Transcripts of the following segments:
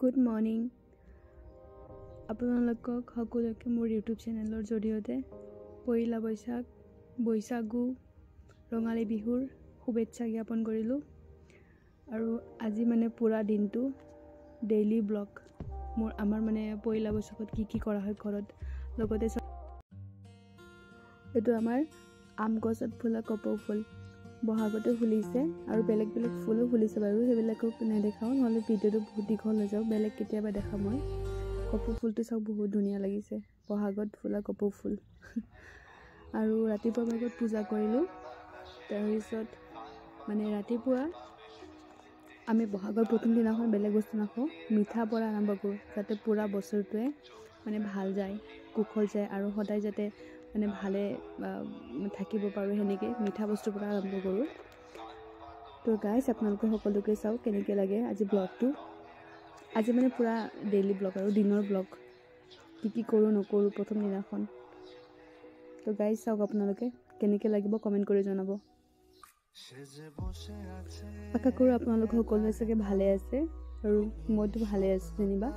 Good morning আপোনালোকক সকলোকে মোৰ ইউটিউব চেনেলৰ জৰিয়তে পইলা বৈশাখ বৈশাগু ৰঙালী বিহুৰ শুভেচ্ছা জ্ঞাপন কৰিলোঁ আৰু আজি মানে পুৰা দিনটো ডেইলি ব্লগ মোৰ আমাৰ মানে পইলা বৈশাখত কি কৰা হয় ঘৰত লগতে এটো আমাৰ আম গছত ফুলা কপৌ ফুল বহাগতে ফুলিছে আৰু বেলেগ বেলেগ ফুলো ফুলিছে বাৰু হেবিলাকক নেদেখাও নহলে ভিডিওটো বহুত দীঘল হৈ যাব বেলেগ কেতিয়াবা দেখা মই কপৌ ফুলটো সব বহুত ধুনীয়া লাগিছে বহাগত ফুলা কপৌ ফুল আৰু ৰাতিপুৱা ভাগত পূজা কৰিলোঁ তাৰ পিছত মানে ৰাতিপুৱা আমি বহাগৰ প্ৰথম দিনাখন বেলেগ বস্তু নাখাওঁ মিঠা পৰা আৰম্ভ কৰোঁ যাতে পুৰা বছৰটোৱে মানে ভাল যায় কুশল যায় আৰু সদায় যাতে মানে ভালে থাকিব পাৰো হেনেকে মিঠা বস্তুৰ পৰা আৰম্ভ কৰোঁ তো গাইস আপোনালোক সকলোকে চাও কেনেকে লাগে আজি ব্লগটো আজি মানে পুৰা ডেইলি ব্লগ আৰু দিনৰ ব্লগ কি কৰোঁ নকৰোঁ প্ৰথম দিনাখন তো গাইস চাওক আপোনালোকে কেনেকে লাগিব কমেন্ট কৰি জনাব আশা কৰোঁ আপোনালোক সকলোৱে চাগে ভালে আছে আৰু মইতো ভালে আছো যেনিবা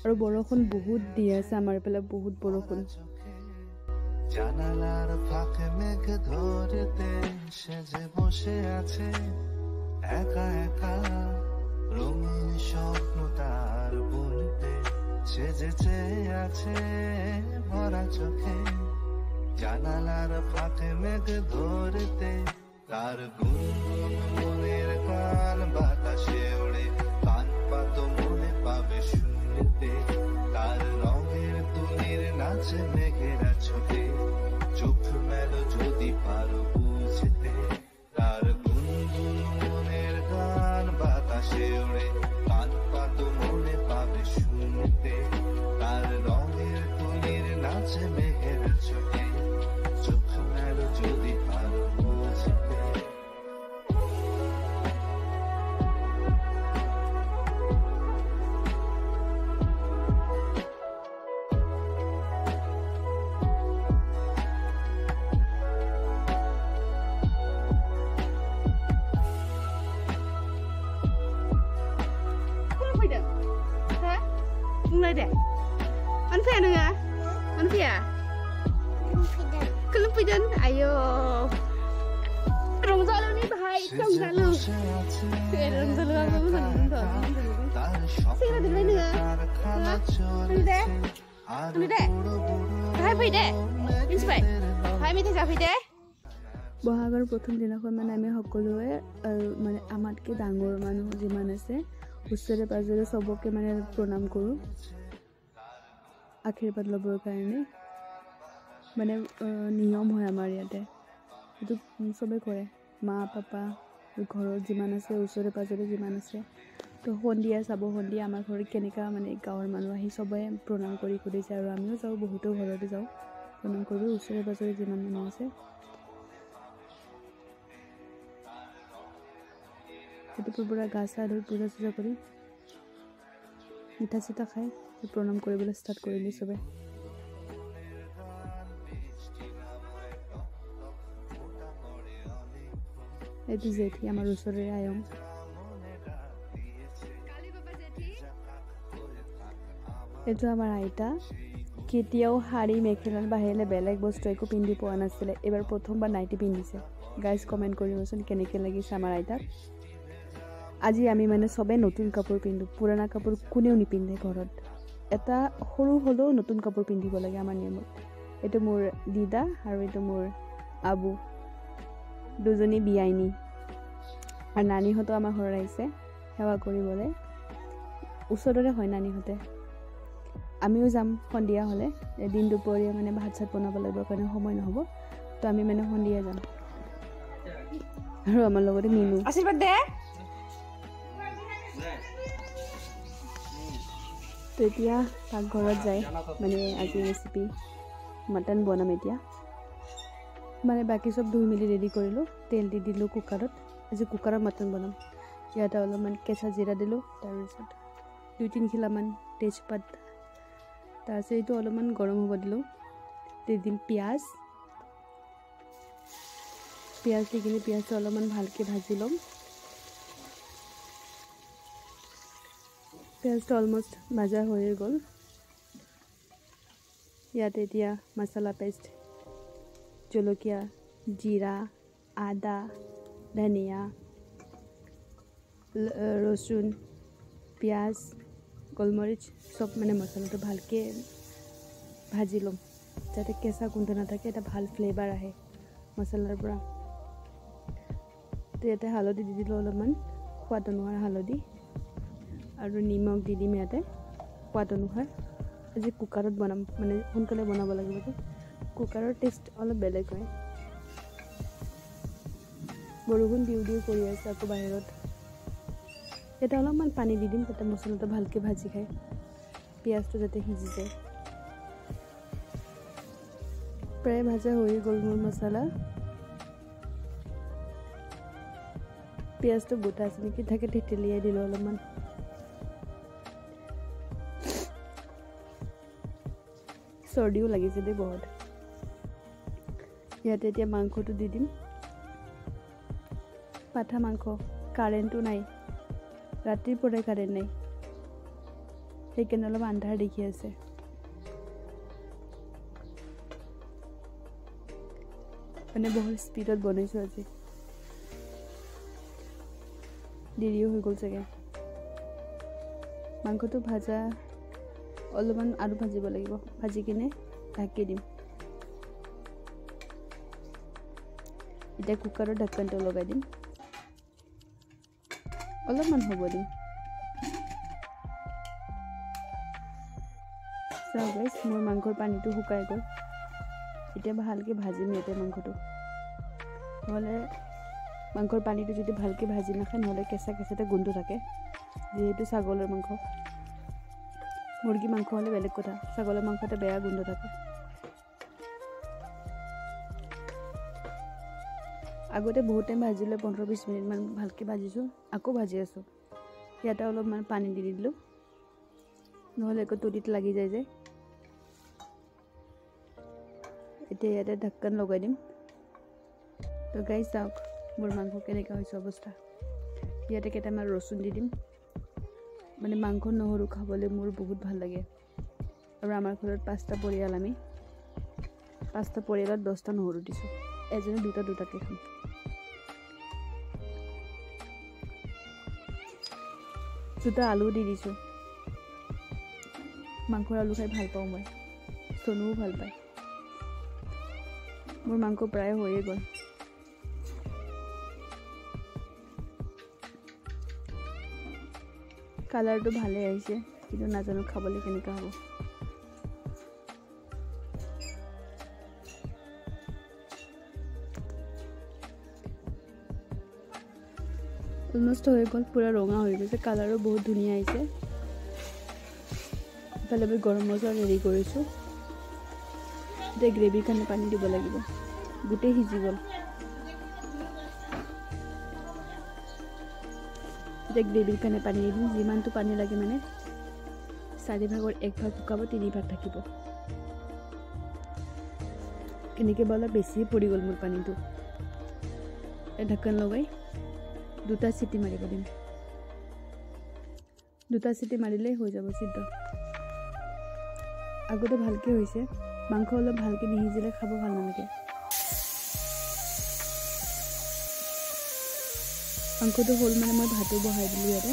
আৰু বৰষুণ বহুত দি আছে আমাৰ পেলে বহুত বৰষুণ জানালার ফাঁকে মেঘ ধরতে সেজে বসে আছে একা একা রঙিন স্বপ্ন তার বুনতে সেজে চেয়ে আছে ভরা চোখে জানালার ফাঁকে মেঘ ধরতে তার গুনগুন মনের গান বাতাসে ওড়ে কান পাতো মনে পাবে শুনতে তার রঙের তুলির নাচে মেঘেরা ছোটে চোখ মেলো যদি পারো বুঝতে তার গুনগুন মনের গান বাতাসে ওড়ে কান পাতো মনে পাবে শুনতে তার রঙের তুলির নাচে মেঘেরা ছোটে চোখ মেলো যদি পারো বুঝতে deh Anfia nengah Anfia kelumpidan ayo ronggalu nih bahai ronggalu ronggalu apa nonton sih ada di nengah anu deh bahai deh inspai bahai mite jafi deh বহাগৰ প্ৰথম দিনাখন মানে আমি সকলোৱে মানে আমাতকে ডাঙৰ মানুহ যিমান আছে উচ্চৰে পাজৰে সবকে মানে প্ৰণাম কৰোঁ আশীৰ্বাদ ল'বৰ কাৰণে মানে নিয়ম হয় আমাৰ ইয়াতে এটো সবে কৰে মা পাপা ঘৰৰ যিমান আছে উচ্চৰে পাজৰে যিমান আছে তো সন্ধিয়া চাব সন্ধিয়া আমাৰ ঘৰত কেনেকা মানে গাঁৱৰ মানুহ আহি সবে প্ৰণাম কৰি কৰিছে আৰু আমিও যাওঁ বহুতো ঘৰতে যাওঁ প্ৰণাম কৰোঁ উচ্চৰে পাজৰে যিমান মানুহ আছে এটো পুৰা গা চা ধুই পূজা চূজা কৰি মিঠা চিঠা খাই প্ৰণাম কৰিবলৈ ষ্টাৰ্ট কৰিলে সবে এইটো জেঠি আমাৰ ওচৰৰে আয়ং এইটো আমাৰ আইতা কেতিয়াও শাৰী মেখেলাৰ বাহিৰে বেলেগ বস্তু একো পিন্ধি পোৱা নাছিলে এবাৰ প্ৰথমবাৰ নাইটি পিন্ধিছে গাইজ কমেন্ট কৰিবচোন কেনেকৈ লাগিছে আমাৰ আইতাক আজি আমি মানে সবে নতুন কাপোৰ পিন্ধো পুৰণা কাপোৰ কোনেও নিপিন্ধে ঘৰত এটা সৰু হলেও নতুন কাপোৰ পিন্ধিব লাগে আমাৰ নিয়মত এটো মোৰ দিদা আৰু এটো মোৰ আবু দুজনী বিয়াইনী আৰু নানীহতো আমাৰ ঘৰত আহিছে সেৱা কৰিবলৈ ওচৰৰে হয় নানীহতে আমিও যাম সন্ধিয়া হলে এদিন দুপৰীয়া মানে ভাত চাত বনাব লাগিব কাৰণে সময় নহব তো আমি মানে সন্ধিয়া যাম আৰু আমাৰ লগতে মিনু আশীৰ্বাদ দে তো এতিয়া পাকঘৰত যায় মানে আজি ৰেচিপি মটন বনাম এতিয়া মানে বাকি সব ধুই মিলি ৰেডি কৰিলোঁ তেল দি দিলোঁ কুকাৰত আজি কুকাৰত মটন বনাম ইয়াতে অলপমান কেঁচা জিৰা দিলোঁ তাৰপিছত 2-3 খিলামান তেজপাত তাৰপিছত এইটো অলপমান গৰম হ'ব দিলোঁ দি দিম পিঁয়াজ দি কিনে পিঁয়াজটো অলপমান ভালকৈ ভাজি ল'ম পিঁয়াজটো অলমষ্ট ভাজা হৈয়ে গ'ল। ইয়াতে এতিয়া মছলা পেষ্ট, জলকীয়া, জিৰা, আদা, ধনিয়া, ৰচুন, পিঁয়াজ, গোলমৰিচ চব মানে মছলাটো ভালকৈ ভাজি ল'ম, যাতে কেঁচা গোন্ধ নাথাকে, এটা ভাল ফ্লেভাৰ আহে মছলাৰ পৰা। তো ইয়াতে হালধি দি দিলোঁ অলপমান, সোৱাদ অনুসাৰ হালধি, আৰু নিমখ দি দিম ইয়াতে সোৱাদ অনুসাৰ। আজি কুকাৰত বনাম, মানে সোনকালে বনাব লাগিব যে, কুকাৰৰ টেষ্ট অলপ বেলেগ হয়। বৰষুণ দিওঁ দিওঁ কৰি আছে আকৌ বাহিৰত। ইয়াতে অলপমান পানী দি দিম, যাতে মছলাটো ভালকৈ ভাজি খায়, পিঁয়াজটো যাতে সিজি যায়। প্ৰায় ভাজা হৈ গ'ল মোৰ মছলা। পিঁয়াজটো গোটা আছে নেকি থাকে থেতেলিয়াই দিলোঁ অলপমান। চৰ্দিও লাগিছে দেই বহুত। ইয়াতে এতিয়া মাংসটো দি দিম, পাঠা মাংস। কাৰেণ্টটো নাই, ৰাতিৰ পৰাই কাৰেণ্ট নাই, সেইকাৰণে অলপ আন্ধাৰ দেখি আছে। মানে বহুত স্পীডত বনাইছোঁ আজি, দেৰিও হৈ গ'ল চাগে। মাংসটো ভাজা অলপমান আৰু ভাজিব লাগিব, ভাজি কিনে ঢাকি দিম। এতিয়া কুকাৰৰ ঢাকনটো লগাই দিম, অলপমান হ'ব দিম। চাওঁ গাইছ, মোৰ মাংসৰ পানীটো শুকাই গ'ল। এতিয়া ভালকৈ ভাজিম ইয়াতে মাংসটো, নহ'লে মাংসৰ পানীটো যদি ভালকৈ ভাজি নাখায়, নহ'লে কেঁচা কেঁচাতে গোন্ধ থাকে। যিহেতু ছাগলৰ মাংস, মুৰ্গী মাংস হ'লে বেলেগ কথা, ছাগলৰ মাংসতে বেয়া গোন্ধ থাকে। আগতে বহুত টাইম ভাজিলে, 15-20 মিনিটমান ভালকৈ ভাজিছোঁ, আকৌ ভাজি আছোঁ। ইয়াতে অলপমান পানী দি দিলোঁ, নহ'লে আকৌ তলিত লাগি যায় যে। এতিয়া ইয়াতে ঢাকন লগাই দিম। তো গাইছ চাওক মোৰ মাংস কেনেকুৱা হৈছে অৱস্থা। ইয়াতে কেইটামান ৰচুন দি দিম, মানে মাংস নহৰু খাবলৈ মোৰ বহুত ভাল লাগে। আৰু আমাৰ ঘৰত 5টা পৰিয়াল, আমি 5টা পৰিয়ালত 10টা নহৰু দিছোঁ, এজনে দুটাকৈ খাম। দুটা আলু দি দিছোঁ, মাংসৰ আলু খাই ভাল পাওঁ মই, চনুও ভাল পায়। মোৰ মাংস প্ৰায় হৈয়ে গ'ল। কালাৰটো ভালে আহিছে, কিন্তু নাজানো খাবলৈ কেনেকুৱা হ'ব। অলমষ্ট হৈ গ'ল, পূৰা ৰঙা হৈ গৈছে, কালাৰো বহুত ধুনীয়া আহিছে। ইফালে মই গৰম মছলা ৰেডি কৰিছোঁ। এতিয়া গ্ৰেভিৰ কাৰণে পানী দিব লাগিব, গোটেই সিজি গ'ল। এতিয়া গ্ৰেভিৰ কাৰণে পানী দি দিম, যিমানটো পানী লাগে, মানে 4 ভাগৰ 1 ভাগ শুকাব, 3 ভাগ থাকিব। এনেকৈ অলপ বেছিয়ে পৰি গ'ল মোৰ পানীটো। ঢাকন লগাই 2টা চিটি মাৰিব দিম, 2টা চিটি মাৰিলেই হৈ যাব সিদ্ধ। আগতে ভালকৈ হৈছে, মাংস অলপ ভালকৈ নিসিজিলে খাব ভাল নালাগে। মাংসটো হ'ল মানে মই ভাতো বহাই দিলোঁ ইয়াতে,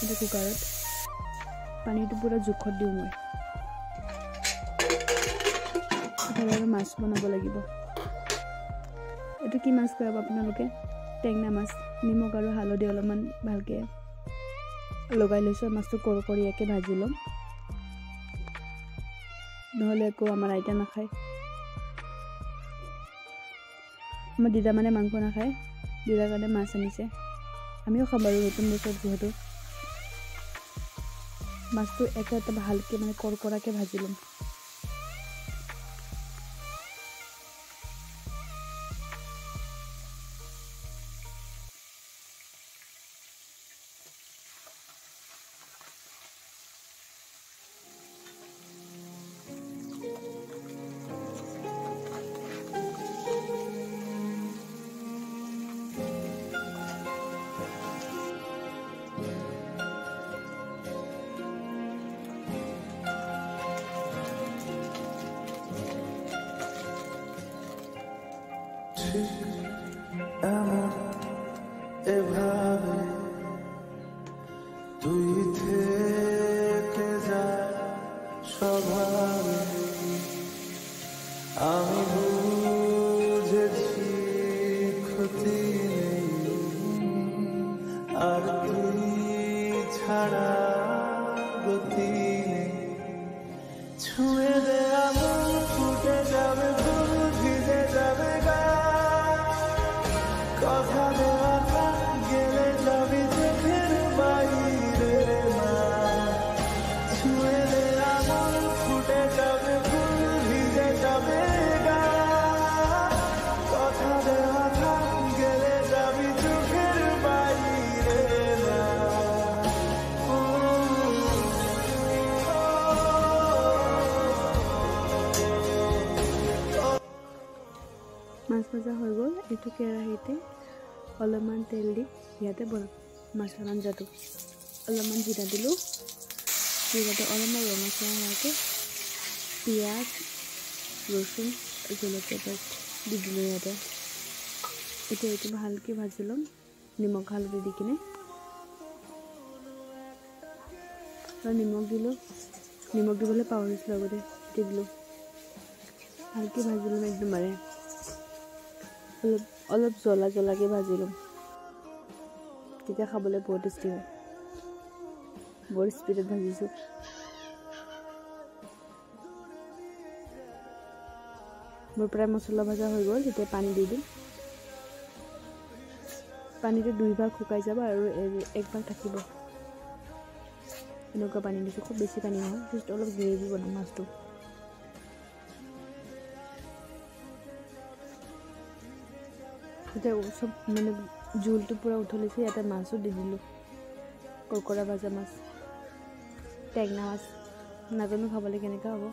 এটা কুকাৰত। পানীটো পূৰা জোখত দিওঁ মই। এফালে আৰু মাছ বনাব লাগিব। এইটো কি মাছ খুৱাব আপোনালোকে? টেঙা মাছ। নিমখ আৰু হালধি অলপমান ভালকৈ লগাই লৈছোঁ, মাছটো কৰকৰীয়াকৈ ভাজি ল'ম, নহ'লে আকৌ আমাৰ আইতা নাখায়। আমাৰ দিদা মানে মাংস নাখায়, দিদাৰ কাৰণে মাছ আনিছে। আমিও খাম বাৰু নতুন বছৰ যিহেতু। মাছটো এটা ভালকৈ মানে কৰকৰাকৈ ভাজি ল'ম। ঠিক এমন এভাবে তুই থেকে যা স্বভাবে আমি বুঝেছি ক্ষতি নেই আর তুই ছাড়া গতি নেই ছুঁয়ে দে আগুন ফুটে যাবে ফুল ভিজে যাবে গা কথা দেওয়া গেলে যাবি চোখের বাইরে মা ছুঁয়ে দে আগুন ফুটে যাবে ফুল ভিজে যাবে গা কথা দেওয়া গেলে যাবি চোখের বাইরে মা মাছ ভাজা হৈ গ'ল। এইটো কেৰাহীতে অলপমান তেল দি ইয়াতে মাছৰ আঞ্জাটো অলপমান জিৰা দিলোঁ। জিৰাটো অলপমান ৰঙচুৱা হোৱাকৈ পিঁয়াজ ৰচুন জলকীয়া পেষ্ট দি দিলোঁ ইয়াতে। এতিয়া এইটো ভালকৈ ভাজি ল'ম নিমখ হালধি দি কিনে। আৰু নিমখ দিলোঁ, নিমখ দিবলৈ পাহৰিছিলোঁ আগতে, দি দিলোঁ। ভালকৈ ভাজি ল'ম একদমবাৰে, অলপ জ্বলা জ্বলাকৈ ভাজি ল'ম, তেতিয়া খাবলৈ বহুত টেষ্টি হয়। বৰ স্পীডত ভাজিছোঁ। মোৰ প্ৰায় মছলা ভাজা হৈ গ'ল। এতিয়া পানী দি দিম। পানীটো 2 ভাগ শুকাই যাব আৰু 1 ভাগ থাকিব। এনেকুৱা পানী দিছোঁ, খুব বেছি পানী নহয়, জাষ্ট অলপ গ্ৰেভি বনাম মাছটো। এতিয়া চব মানে জোলটো পূৰা উঠলিছে। ইয়াতে মাছো দি দিলোঁ, কৰ্কৰা ভাজা মাছ, টেঙা মাছ, নাজানো খাবলৈ কেনেকুৱা হ'ব।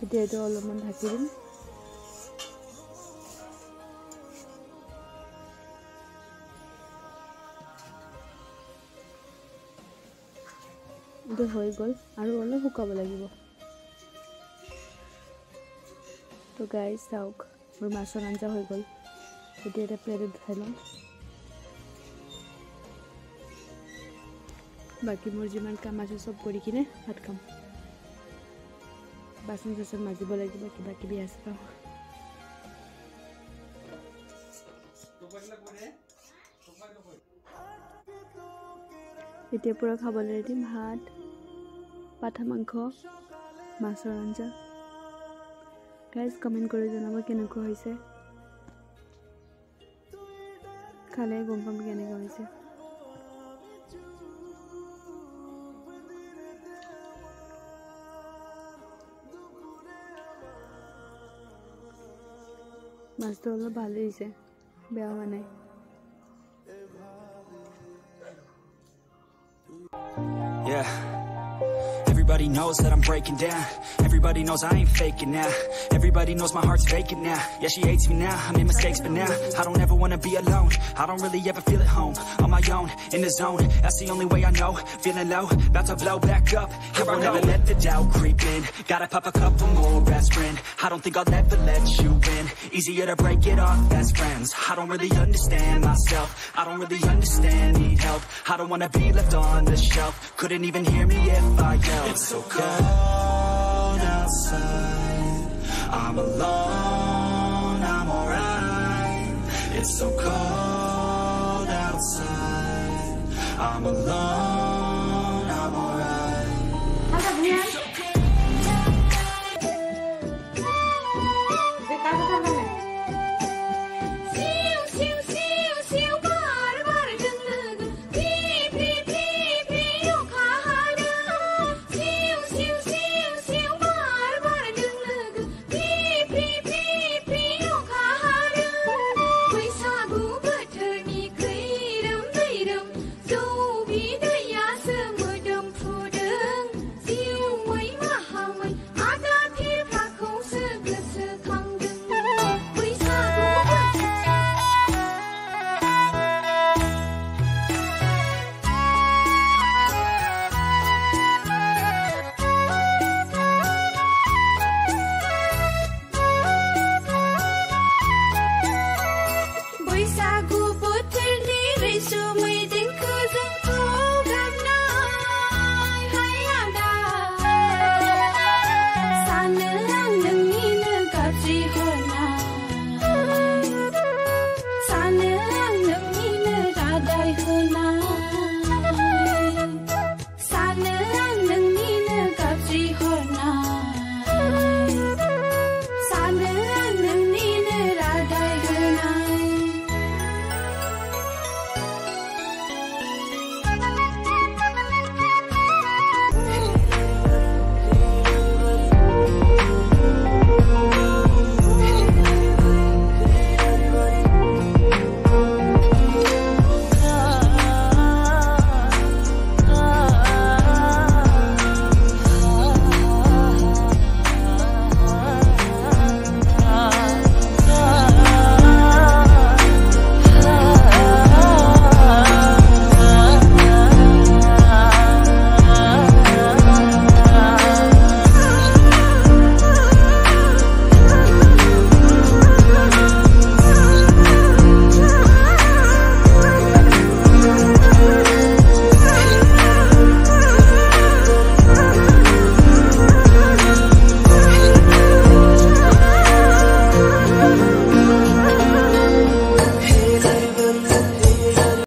এতিয়া এইটো অলপমান ঢাকি দিম। এইটো হৈ গ'ল আৰু অলপ শুকাব লাগিব। তো গাইজ চাওক, মোৰ মাছৰ আঞ্জা হৈ গ'ল। এতিয়া এটা প্লেটত উঠাই ল'ম। বাকী মোৰ যিমান কাম আছে চব কৰি কিনে ভাত খাম। বাচন চাচন মাজিব লাগিব, কিবা কিবি আছে কাম। এতিয়া পূৰা খাবলৈ দিম ভাত, পাঠা মাংস, মাছৰ আঞ্জা। গাইজ কমেণ্ট কৰি জনাব কেনেকুৱা হৈছে, খালে গম পাম কেনেকুৱা হৈছে। মাছটো অলপ ভালেই হৈছে, বেয়া হোৱা নাই। Yeah. Everybody knows that I'm breaking down. Everybody knows I ain't faking now. Everybody knows my heart's vacant now. Yeah, she hates me now, I made mistakes but now I don't ever wanna be alone. I don't really ever feel at home. On my own, in the zone, that's the only way I know. Feeling low, about to blow back up. Here I never let the doubt creep in. Gotta pop a couple more aspirin. I don't think I'll ever let you in. Easier to break it off best friends. I don't really understand myself. I don't really understand, need help. I don't wanna be left on the shelf. Couldn't even hear me if I yelled. It's so cold outside, I'm alone, I'm alright. It's so cold outside, I'm alone.